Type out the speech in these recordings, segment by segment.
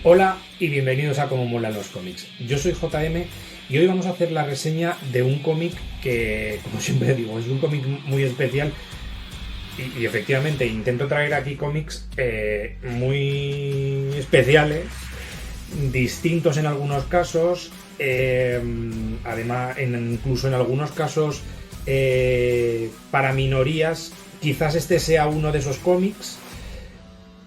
Hola y bienvenidos a Cómo Molan los Cómics. Yo soy JM y hoy vamos a hacer la reseña de un cómic que, como siempre digo, es un cómic muy especial y efectivamente intento traer aquí cómics muy especiales, distintos en algunos casos, además incluso en algunos casos para minorías. Quizás este sea uno de esos cómics.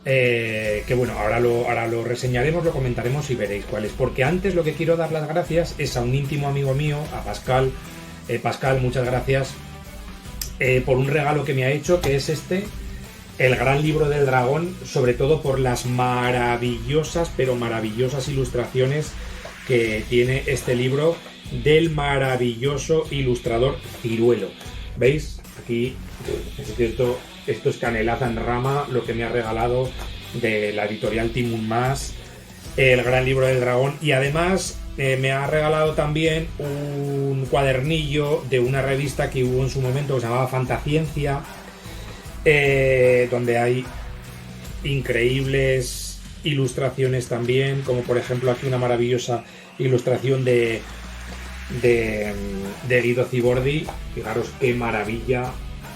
Que bueno, ahora lo reseñaremos, lo comentaremos y veréis cuál es. Porque antes lo que quiero dar las gracias es a un íntimo amigo mío, a Pascal. Pascal, muchas gracias por un regalo que me ha hecho, que es el Gran Libro del Dragón, sobre todo por las maravillosas, pero maravillosas ilustraciones que tiene este libro del maravilloso ilustrador Ciruelo. ¿Veis? Aquí, es cierto. Esto es canelaza en rama, lo que me ha regalado de la editorial Timun Mas, el Gran Libro del Dragón. Y además me ha regalado también un cuadernillo de una revista que hubo en su momento que se llamaba Fantasciencia, donde hay increíbles ilustraciones también, como por ejemplo aquí una maravillosa ilustración de Guido Cibordi. Fijaros qué maravilla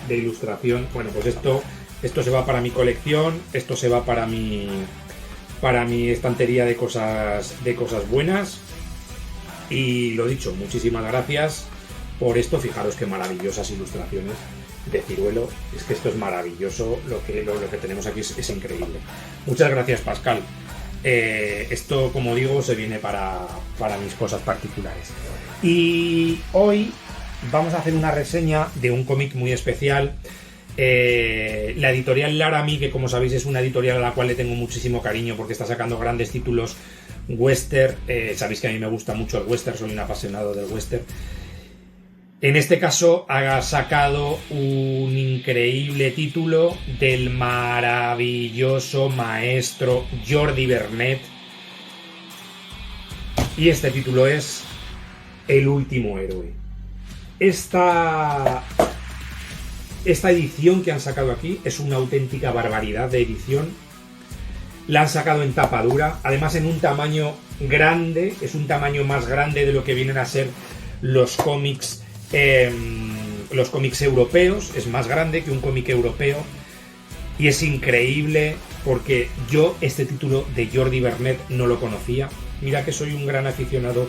de ilustración. Bueno, pues esto se va para mi colección, esto se va para mi estantería de cosas buenas. Y lo dicho, muchísimas gracias por esto. Fijaros qué maravillosas ilustraciones de Ciruelo. Es que esto es maravilloso, lo que tenemos aquí es increíble. Muchas gracias, Pascal. Esto, como digo, se viene para mis cosas particulares. Y hoy vamos a hacer una reseña de un cómic muy especial. La editorial Laramie, que como sabéis es una editorial a la cual le tengo muchísimo cariño porque está sacando grandes títulos western. Sabéis que a mí me gusta mucho el western, soy un apasionado del western. En este caso ha sacado un increíble título del maravilloso maestro Jordi Vernet. Y este título es El último héroe. Esta edición que han sacado aquí es una auténtica barbaridad de edición. La han sacado en tapa dura, además en un tamaño grande, es un tamaño más grande de lo que vienen a ser los cómics europeos, es más grande que un cómic europeo y es increíble porque yo este título de Jordi Vernet no lo conocía. Mira que soy un gran aficionado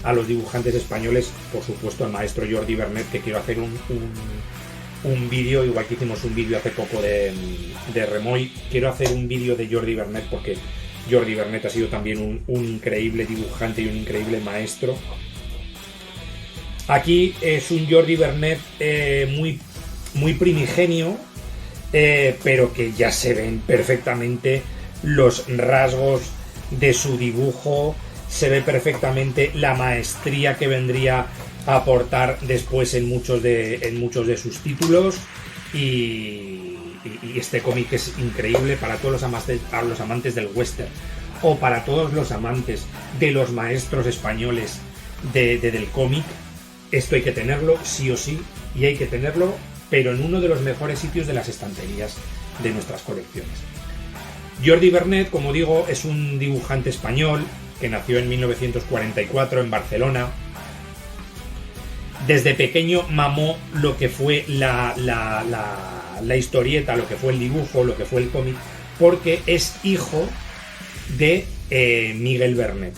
a los dibujantes españoles, por supuesto al maestro Jordi Vernet, que quiero hacer un vídeo, igual que hicimos un vídeo hace poco de Remoy. Quiero hacer un vídeo de Jordi Vernet porque Jordi Vernet ha sido también un increíble dibujante y un increíble maestro. Aquí es un Jordi Vernet muy primigenio, pero que ya se ven perfectamente los rasgos de su dibujo. Se ve perfectamente la maestría que vendría a aportar después en muchos de sus títulos. Y este cómic es increíble para todos los amantes del western o para todos los amantes de los maestros españoles del cómic. Esto hay que tenerlo sí o sí, y hay que tenerlo, pero en uno de los mejores sitios de las estanterías de nuestras colecciones. Jordi Vernet, como digo, es un dibujante español que nació en 1944 en Barcelona. Desde pequeño mamó lo que fue la historieta, lo que fue el dibujo, lo que fue el cómic, porque es hijo de Miguel Vernet,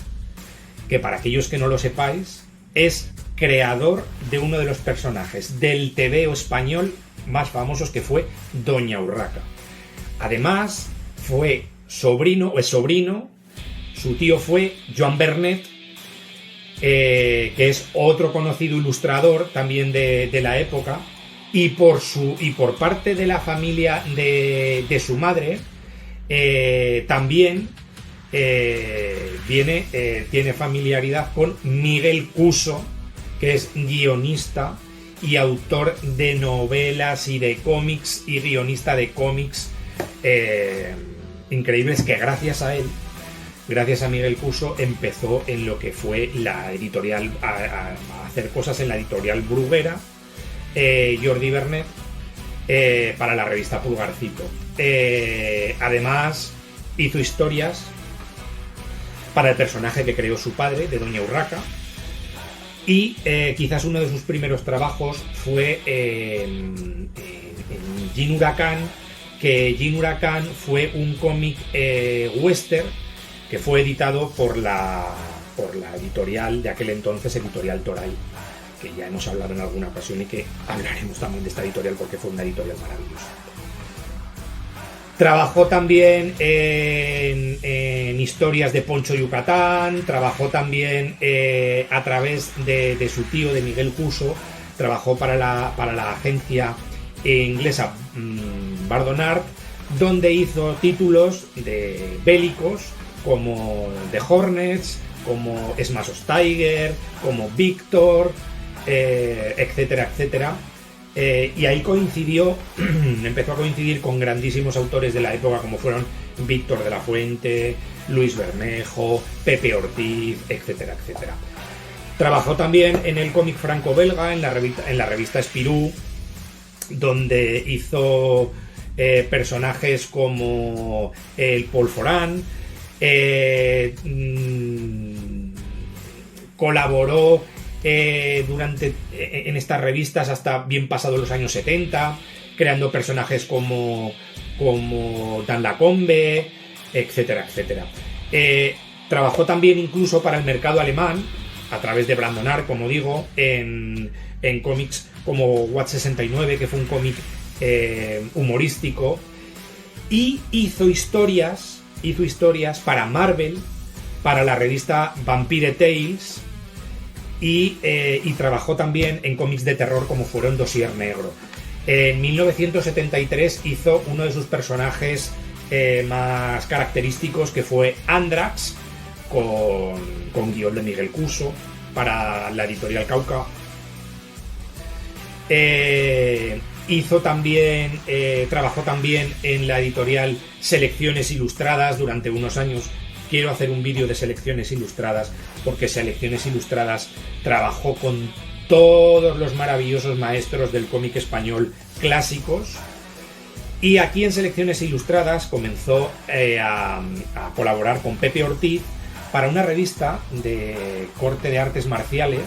que para aquellos que no lo sepáis, es creador de uno de los personajes del tebeo español más famosos, que fue Doña Urraca. Además, fue sobrino, su tío fue Joan Vernet, que es otro conocido ilustrador también de la época, y por parte de la familia de su madre también tiene familiaridad con Miguel Cuso, que es guionista y autor de novelas y de cómics y guionista de cómics increíbles, que gracias a él, gracias a Miguel Cuso, empezó en lo que fue la editorial, a hacer cosas en la editorial Bruguera, Jordi Vernet, para la revista Pulgarcito. Además, hizo historias para el personaje que creó su padre, de Doña Urraca. Y quizás uno de sus primeros trabajos fue en Jin Huracan, que Jin Huracan fue un cómic western que fue editado por la editorial de aquel entonces, Editorial Toray, que ya hemos hablado en alguna ocasión y que hablaremos también de esta editorial porque fue una editorial maravillosa. Trabajó también en historias de Poncho Yucatán, trabajó también a través de su tío, de Miguel Cuso, trabajó para la agencia inglesa Bardonart, donde hizo títulos de bélicos como The Hornets, como Smash of Tiger, como Victor, etcétera, etcétera. Y ahí coincidió, empezó a coincidir con grandísimos autores de la época como fueron Víctor de la Fuente, Luis Bermejo, Pepe Ortiz, etcétera, etcétera. Trabajó también en el cómic franco-belga, en la revista Spirou, donde hizo personajes como el Paul Foran, colaboró en estas revistas hasta bien pasados los años 70, creando personajes como Dan Lacombe, etcétera, etcétera. Trabajó también incluso para el mercado alemán, a través de Bardonart, como digo, en cómics como Watt 69, que fue un cómic humorístico, y hizo historias para Marvel, para la revista Vampire Tales, y trabajó también en cómics de terror como fueron Dossier Negro. En 1973 hizo uno de sus personajes más característicos, que fue Andrax, con guión de Miguel Cuso, para la editorial Cauca. Trabajó también en la editorial Selecciones Ilustradas durante unos años. Quiero hacer un vídeo de Selecciones Ilustradas, porque Selecciones Ilustradas trabajó con todos los maravillosos maestros del cómic español clásicos. Y aquí en Selecciones Ilustradas comenzó a colaborar con Pepe Ortiz para una revista de corte de artes marciales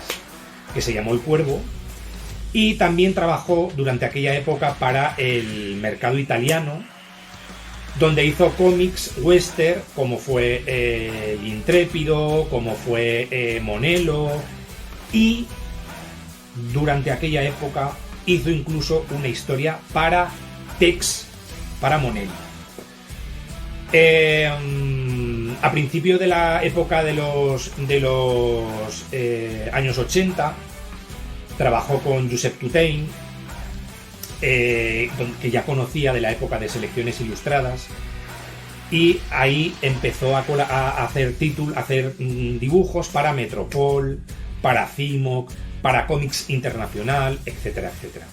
que se llamó El Cuervo. Y también trabajó durante aquella época para el mercado italiano, donde hizo cómics western como fue El Intrépido, como fue Monelo, y durante aquella época hizo incluso una historia para Tex, para Monelo. A principio de la época de los años 80, trabajó con Josep Tutain, que ya conocía de la época de Selecciones Ilustradas, y ahí empezó a hacer dibujos para Metropol, para Cimoc, para Cómics Internacional, etcétera, etcétera.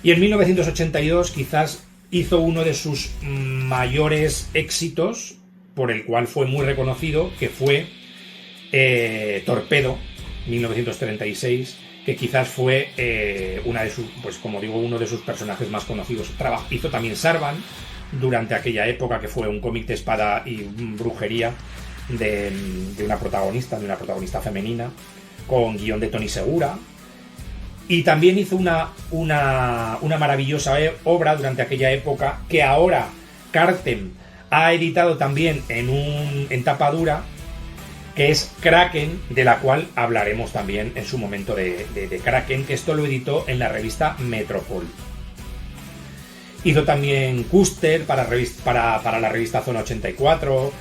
Y en 1982 quizás hizo uno de sus mayores éxitos, por el cual fue muy reconocido, que fue Torpedo, 1936, que quizás fue uno de sus personajes más conocidos. Hizo también Sarban durante aquella época, que fue un cómic de espada y brujería de una protagonista femenina, con guión de Tony Segura. Y también hizo una maravillosa obra durante aquella época, que ahora Cartem ha editado también en tapa dura, que es Kraken, de la cual hablaremos también en su momento de Kraken, que esto lo editó en la revista Metropol. Hizo también Custer para la revista Zona 84.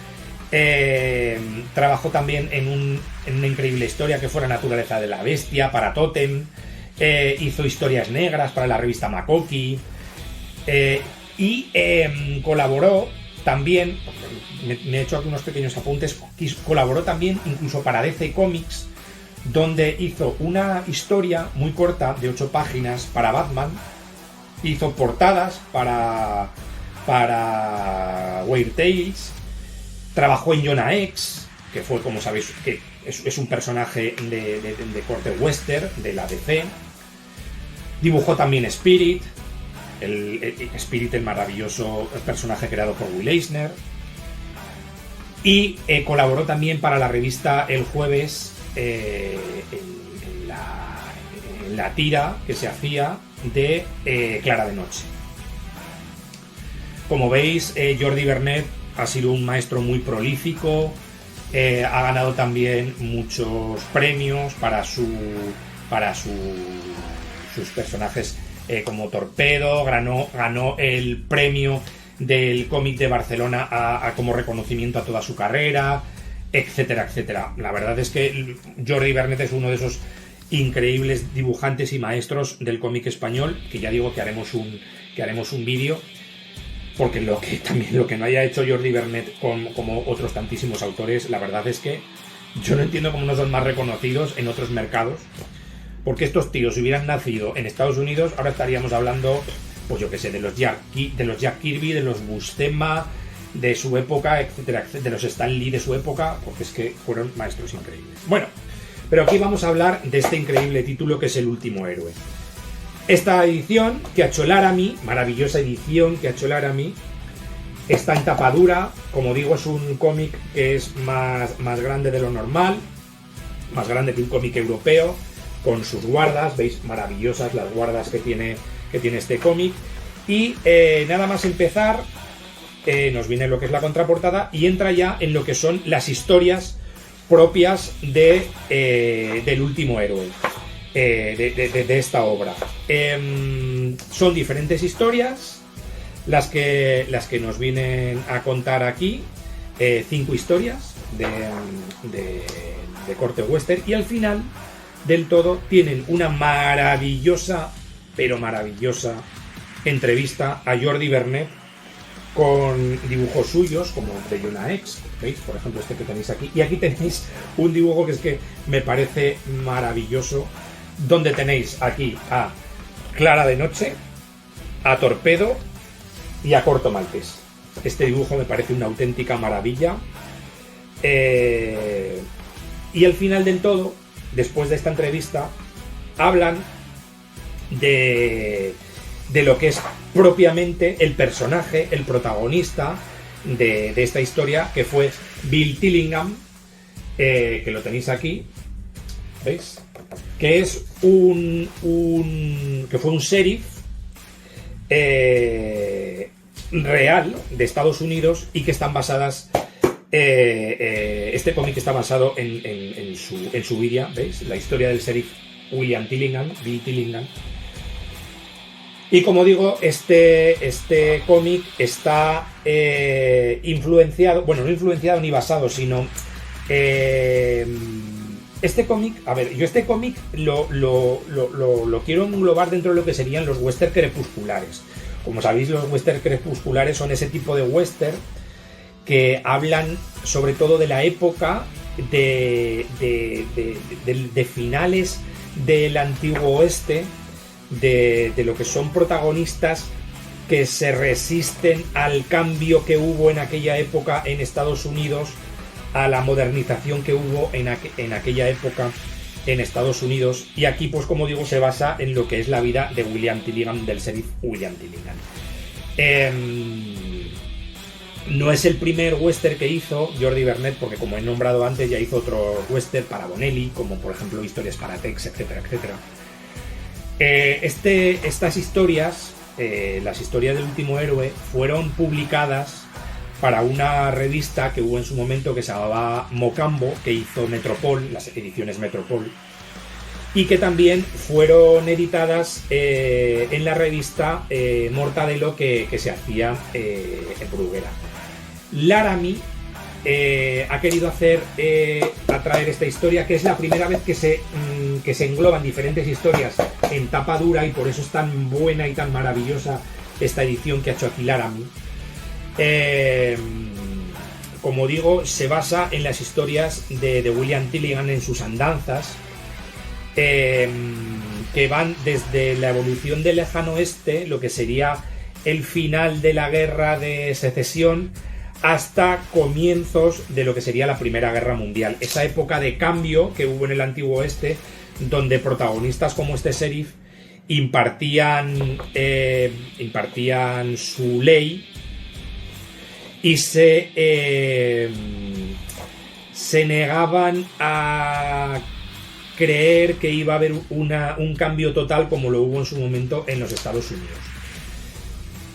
Trabajó también en una increíble historia que fue La Naturaleza de la Bestia para Totem. Hizo historias negras para la revista Makoki. Colaboró también, me he hecho algunos pequeños apuntes, colaboró también incluso para DC Comics, donde hizo una historia muy corta de 8 páginas para Batman. Hizo portadas para Weird Tales. Trabajó en Jonah X, que fue, como sabéis, que es un personaje de corte western de la DC. Dibujó también Spirit, el maravilloso personaje creado por Will Eisner. Y colaboró también para la revista El Jueves en la tira que se hacía de Clara de Noche. Como veis, Jordi Vernet ha sido un maestro muy prolífico, ha ganado también muchos premios para sus personajes, como Torpedo, ganó el premio del cómic de Barcelona como reconocimiento a toda su carrera, etcétera, etcétera. La verdad es que Jordi Vernet es uno de esos increíbles dibujantes y maestros del cómic español, que ya digo que haremos un vídeo, porque lo que no haya hecho Jordi Vernet como otros tantísimos autores, la verdad es que yo no entiendo cómo no son más reconocidos en otros mercados, porque estos tíos, si hubieran nacido en Estados Unidos, ahora estaríamos hablando, pues yo que sé, de los Jack Kirby, de los Buscema de su época, etcétera, etcétera, de los Stan Lee de su época, porque es que fueron maestros increíbles. Bueno, pero aquí vamos a hablar de este increíble título que es El Último Héroe. Esta edición que ha hecho Laramie, maravillosa edición que ha hecho Laramie, está en tapa dura. Como digo, es un cómic que es más grande de lo normal, más grande que un cómic europeo, con sus guardas. Veis, maravillosas las guardas que tiene este cómic. Y nada más empezar, nos viene lo que es la contraportada y entra ya en lo que son las historias propias del Último Héroe. De esta obra. Son diferentes historias las que nos vienen a contar aquí, 5 historias de corte western, y al final del todo tienen una maravillosa, pero maravillosa entrevista a Jordi Vernet con dibujos suyos como de Jonah Hex. ¿Veis? Por ejemplo, este que tenéis aquí. Y aquí tenéis un dibujo que es que me parece maravilloso, donde tenéis aquí a Clara de Noche, a Torpedo y a Corto Maltés. Este dibujo me parece una auténtica maravilla. Y al final del todo, después de esta entrevista, hablan de lo que es propiamente el personaje, el protagonista de esta historia, que fue Bill Tillingham, que lo tenéis aquí, ¿veis? Que es que fue un sheriff real de Estados Unidos, y que están basadas, este cómic está basado en su vida, ¿veis? La historia del sheriff William Tillingham, Bill Tillingham. Y como digo, este cómic está influenciado, bueno, no influenciado ni basado, sino este cómic, a ver, yo este cómic lo quiero englobar dentro de lo que serían los western crepusculares. Como sabéis, los western crepusculares son ese tipo de western que hablan sobre todo de la época de finales del antiguo oeste, de lo que son protagonistas que se resisten al cambio que hubo en aquella época en Estados Unidos, a la modernización que hubo en aquella época en Estados Unidos. Y aquí, pues como digo, se basa en lo que es la vida de William Tillingham, del sheriff William Tillingham. No es el primer western que hizo Jordi Vernet, porque como he nombrado antes, ya hizo otro western para Bonelli, como por ejemplo Historias para Tex, etcétera, etcétera. Estas historias, las historias del Último Héroe, fueron publicadas para una revista que hubo en su momento que se llamaba Mocambo, que hizo Metropol, las ediciones Metropol, y que también fueron editadas en la revista Mortadelo, que se hacía en Bruguera. Laramie ha querido atraer esta historia, que es la primera vez que se engloban diferentes historias en tapa dura, y por eso es tan buena y tan maravillosa esta edición que ha hecho aquí Laramie. Como digo, se basa en las historias de William Tillingham en sus andanzas, que van desde la evolución del lejano oeste, lo que sería el final de la guerra de secesión, hasta comienzos de lo que sería la Primera Guerra Mundial. Esa época de cambio que hubo en el antiguo oeste, donde protagonistas como este sheriff impartían su ley y se se negaban a creer que iba a haber un cambio total como lo hubo en su momento en los Estados Unidos.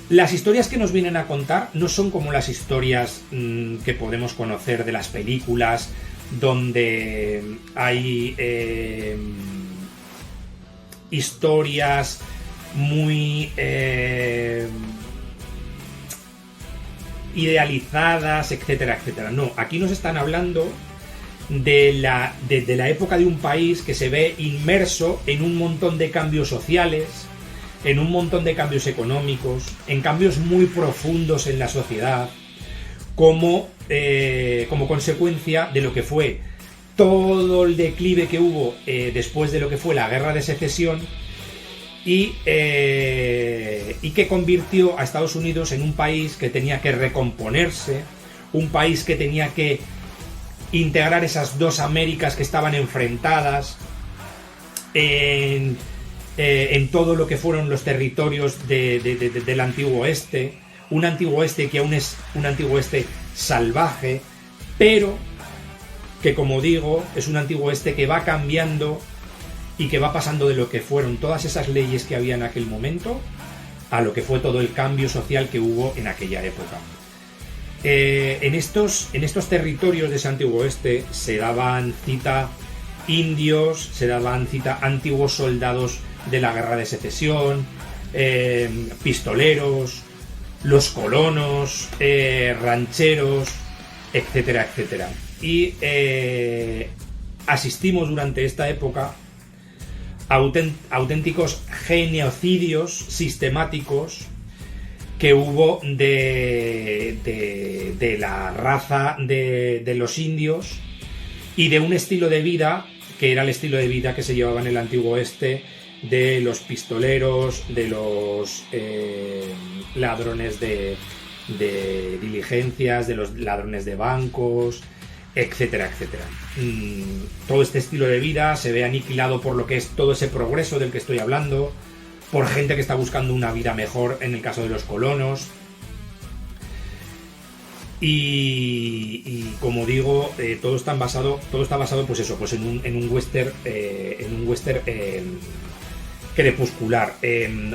Las historias que nos vienen a contar no son como las historias que podemos conocer de las películas, donde hay historias muy idealizadas, etcétera, etcétera. No, aquí nos están hablando de la época de un país que se ve inmerso en un montón de cambios sociales, en un montón de cambios económicos, en cambios muy profundos en la sociedad, como consecuencia de lo que fue todo el declive que hubo después de lo que fue la Guerra de Secesión y que convirtió a Estados Unidos en un país que tenía que recomponerse, un país que tenía que integrar esas dos Américas que estaban enfrentadas en todo lo que fueron los territorios del Antiguo Oeste, un Antiguo Oeste que aún es un Antiguo Oeste salvaje, pero que, como digo, es un Antiguo Oeste que va cambiando y que va pasando de lo que fueron todas esas leyes que había en aquel momento a lo que fue todo el cambio social que hubo en aquella época. En estos territorios de ese Antiguo Oeste se daban cita indios, se daban cita antiguos soldados de la Guerra de Secesión, pistoleros, los colonos, rancheros, etcétera, etcétera. Y asistimos durante esta época a auténticos genocidios sistemáticos que hubo de la raza de los indios y de un estilo de vida que era el estilo de vida que se llevaba en el Antiguo Oeste, de los pistoleros, de los ladrones de diligencias, de los ladrones de bancos, etcétera, etcétera. Todo este estilo de vida se ve aniquilado por lo que es todo ese progreso del que estoy hablando, por gente que está buscando una vida mejor en el caso de los colonos. Y como digo, todo está basado pues eso, pues en un western crepuscular.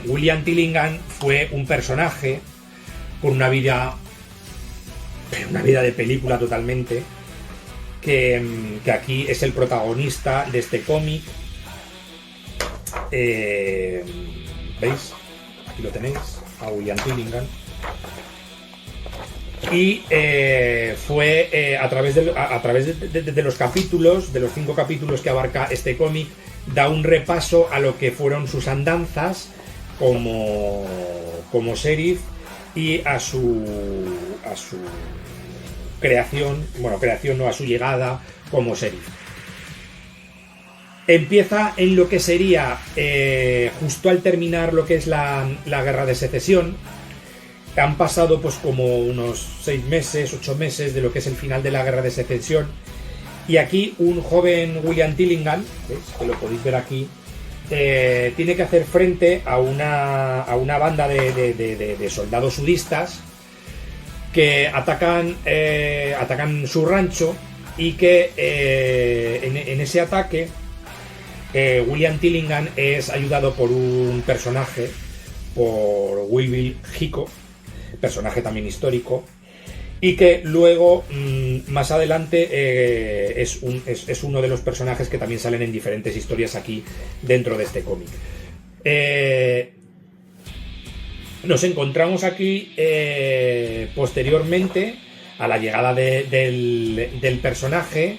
William Tillingham fue un personaje con una vida de película totalmente, que aquí es el protagonista de este cómic. ¿Veis? Aquí lo tenéis, a William Tillingham. Y fue a través de los capítulos, de los 5 capítulos que abarca este cómic, da un repaso a lo que fueron sus andanzas como sheriff y a su creación, a su llegada como sheriff. Empieza en lo que sería justo al terminar lo que es la Guerra de Secesión. Han pasado pues como unos 6 meses, 8 meses de lo que es el final de la Guerra de Secesión. Y aquí un joven William Tillingham, ¿veis? Que lo podéis ver aquí, tiene que hacer frente a una banda de soldados sudistas que atacan su rancho, y que en ese ataque William Tillingham es ayudado por un personaje, por Will Hico, personaje también histórico, y que luego más adelante es uno de los personajes que también salen en diferentes historias aquí dentro de este cómic. Nos encontramos aquí posteriormente a la llegada del personaje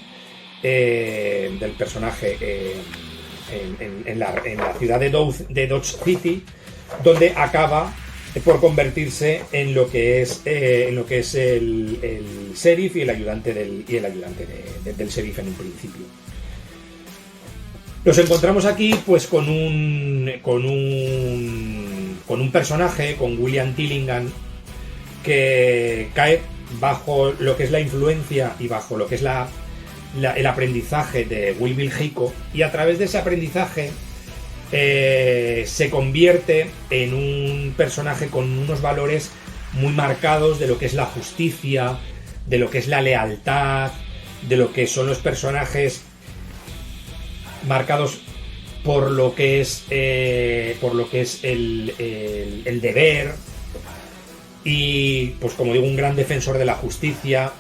en la ciudad de Dodge City, donde acaba por convertirse en lo que es el sheriff y el ayudante del sheriff en un principio. Nos encontramos aquí pues con un personaje, con William Tillingham, que cae bajo lo que es la influencia y bajo lo que es el aprendizaje de Will Hico, y a través de ese aprendizaje se convierte en un personaje con unos valores muy marcados de lo que es la justicia, de lo que es la lealtad, de lo que son los personajes marcados por lo que es el deber, y pues como digo, un gran defensor de la justicia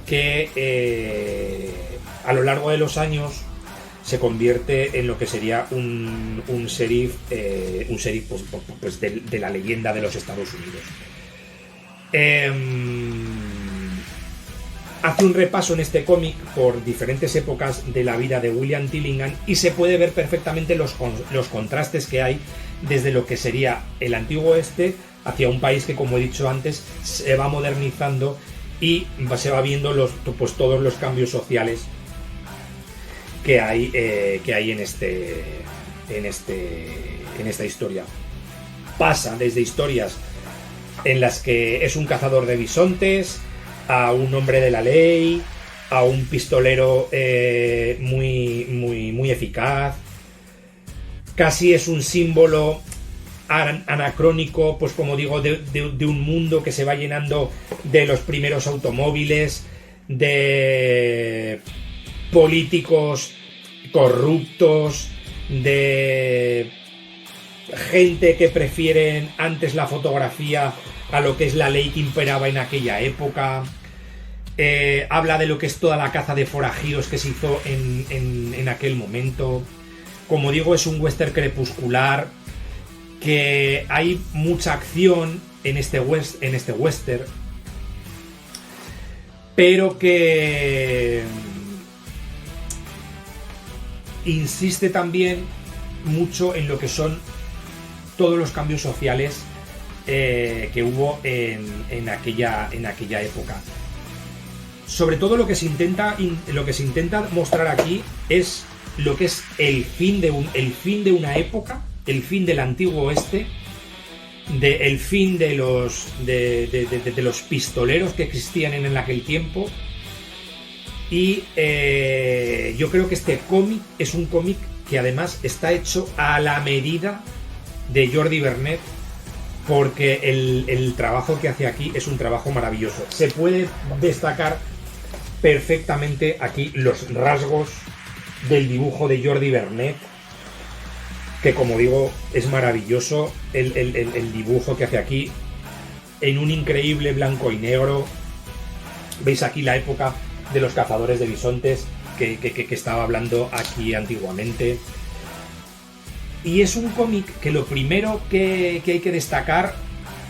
que a lo largo de los años se convierte en lo que sería un sheriff pues de la leyenda de los Estados Unidos. Hace un repaso en este cómic por diferentes épocas de la vida de William Tillingham y se puede ver perfectamente los contrastes que hay desde lo que sería el antiguo oeste hacia un país que, como he dicho antes, se va modernizando y se va viendo todos los cambios sociales que hay en esta historia. Pasa desde historias en las que es un cazador de bisontes, a un hombre de la ley, a un pistolero muy eficaz. Casi es un símbolo anacrónico, pues como digo, de un mundo que se va llenando de los primeros automóviles, de políticos corruptos, de gente que prefieren antes la fotografía a lo que es la ley que imperaba en aquella época. Habla de lo que es toda la caza de forajidos que se hizo en aquel momento. Como digo, es un western crepuscular, que hay mucha acción en este western, pero que insiste también mucho en lo que son todos los cambios sociales que hubo en aquella época. Sobre todo lo que se intenta mostrar aquí es lo que es el fin de una época, el fin del antiguo oeste, el fin de los pistoleros que existían en aquel tiempo. Y yo creo que este cómic es un cómic que además está hecho a la medida de Jordi Vernet, porque el trabajo que hace aquí es un trabajo maravilloso. Se puede destacar perfectamente aquí los rasgos del dibujo de Jordi Vernet, que como digo es maravilloso. El dibujo que hace aquí en un increíble blanco y negro. Veis aquí la época de los cazadores de bisontes que estaba hablando aquí antiguamente. Y es un cómic que lo primero que hay que destacar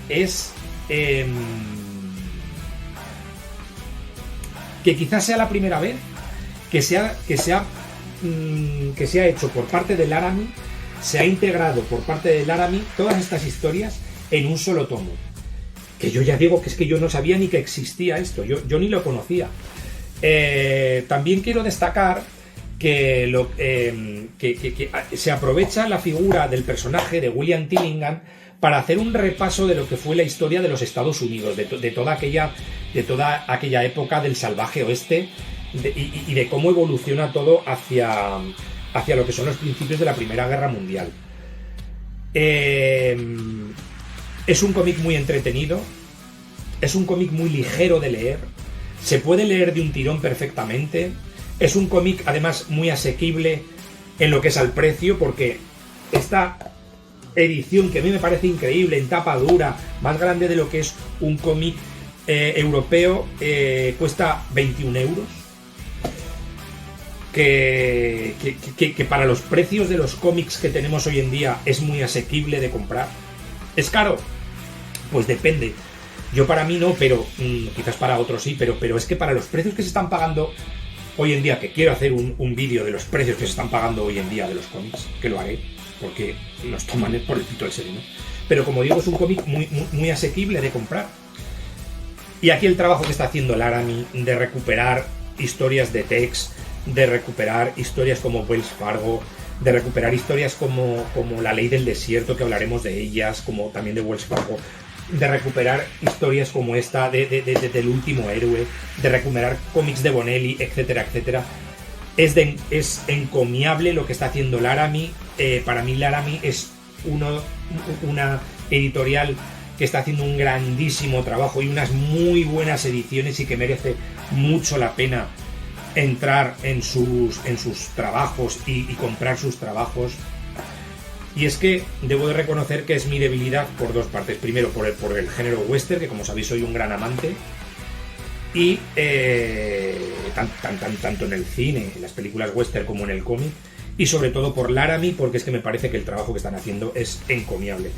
es que quizás sea la primera vez que se ha hecho por parte del Laramie, se ha integrado por parte del Laramie todas estas historias en un solo tomo. Que yo ya digo que es que yo no sabía ni que existía esto, yo ni lo conocía. También quiero destacar que se aprovecha la figura del personaje de William Tillingham para hacer un repaso de lo que fue la historia de los Estados Unidos, de toda aquella época del salvaje oeste, y de cómo evoluciona todo hacia lo que son los principios de la Primera Guerra Mundial. Es un cómic muy entretenido, es un cómic muy ligero de leer, se puede leer de un tirón perfectamente. Es un cómic además muy asequible en lo que es al precio, porque esta edición, que a mí me parece increíble, en tapa dura, más grande de lo que es un cómic europeo, cuesta 21 euros. Que para los precios de los cómics que tenemos hoy en día es muy asequible de comprar. ¿Es caro? Pues depende. Yo para mí no, pero quizás para otros sí, pero es que para los precios que se están pagando hoy en día, que quiero hacer un vídeo de los precios que se están pagando hoy en día de los cómics, que lo haré, porque nos toman por el pito del serio, ¿no? Pero como digo, es un cómic muy asequible de comprar. Y aquí el trabajo que está haciendo Laramie de recuperar historias de Tex, de recuperar historias como Wells Fargo, de recuperar historias como La Ley del Desierto, que hablaremos de ellas, como también de Wells Fargo, de recuperar historias como esta del último héroe, de recuperar cómics de Bonelli, etcétera, etcétera. Es encomiable lo que está haciendo Laramie. Para mí Laramie es una editorial que está haciendo un grandísimo trabajo y unas muy buenas ediciones, y que merece mucho la pena entrar en sus trabajos y comprar sus trabajos. Y es que debo de reconocer que es mi debilidad por dos partes. Primero, por el género western, que como sabéis soy un gran amante. Y tanto en el cine, en las películas western, como en el cómic. Y sobre todo por Laramie, porque es que me parece que el trabajo que están haciendo es encomiable.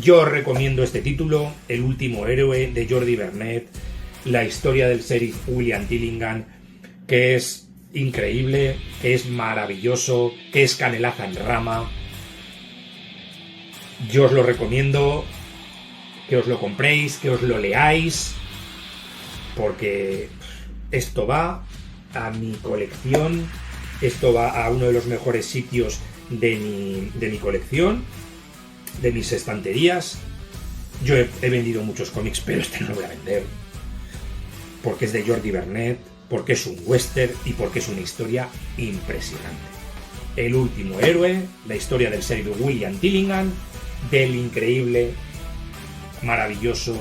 Yo os recomiendo este título, El último héroe, de Jordi Vernet, la historia del sheriff William Tillingham, que es increíble, que es maravilloso, que es canelaza en rama. Yo os lo recomiendo, que os lo compréis, que os lo leáis, porque esto va a mi colección, esto va a uno de los mejores sitios de mi colección, de mis estanterías. Yo he vendido muchos cómics, pero este no lo voy a vender, porque es de Jordi Vernet, porque es un western y porque es una historia impresionante. El último héroe, la historia del sheriff William Tillingham, del increíble, maravilloso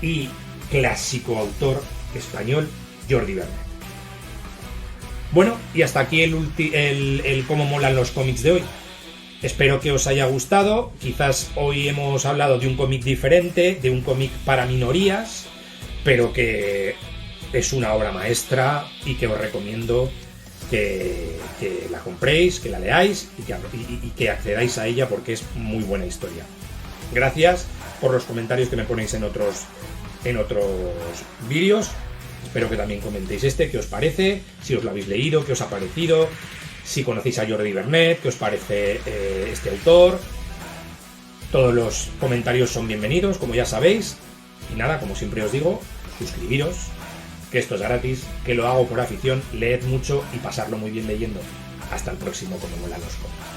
y clásico autor español Jordi Vernet. Bueno, y hasta aquí el cómo molan los cómics de hoy. Espero que os haya gustado. Quizás hoy hemos hablado de un cómic diferente, de un cómic para minorías, pero que es una obra maestra y que os recomiendo que la compréis, que la leáis y que accedáis a ella, porque es muy buena historia. Gracias por los comentarios que me ponéis en otros vídeos. Espero que también comentéis qué os parece, si os lo habéis leído, qué os ha parecido, si conocéis a Jordi Vernet, qué os parece este autor. Todos los comentarios son bienvenidos, como ya sabéis. Y nada, como siempre os digo, suscribiros, que esto es gratis, que lo hago por afición, leed mucho y pasarlo muy bien leyendo. Hasta el próximo, como molan los cómics.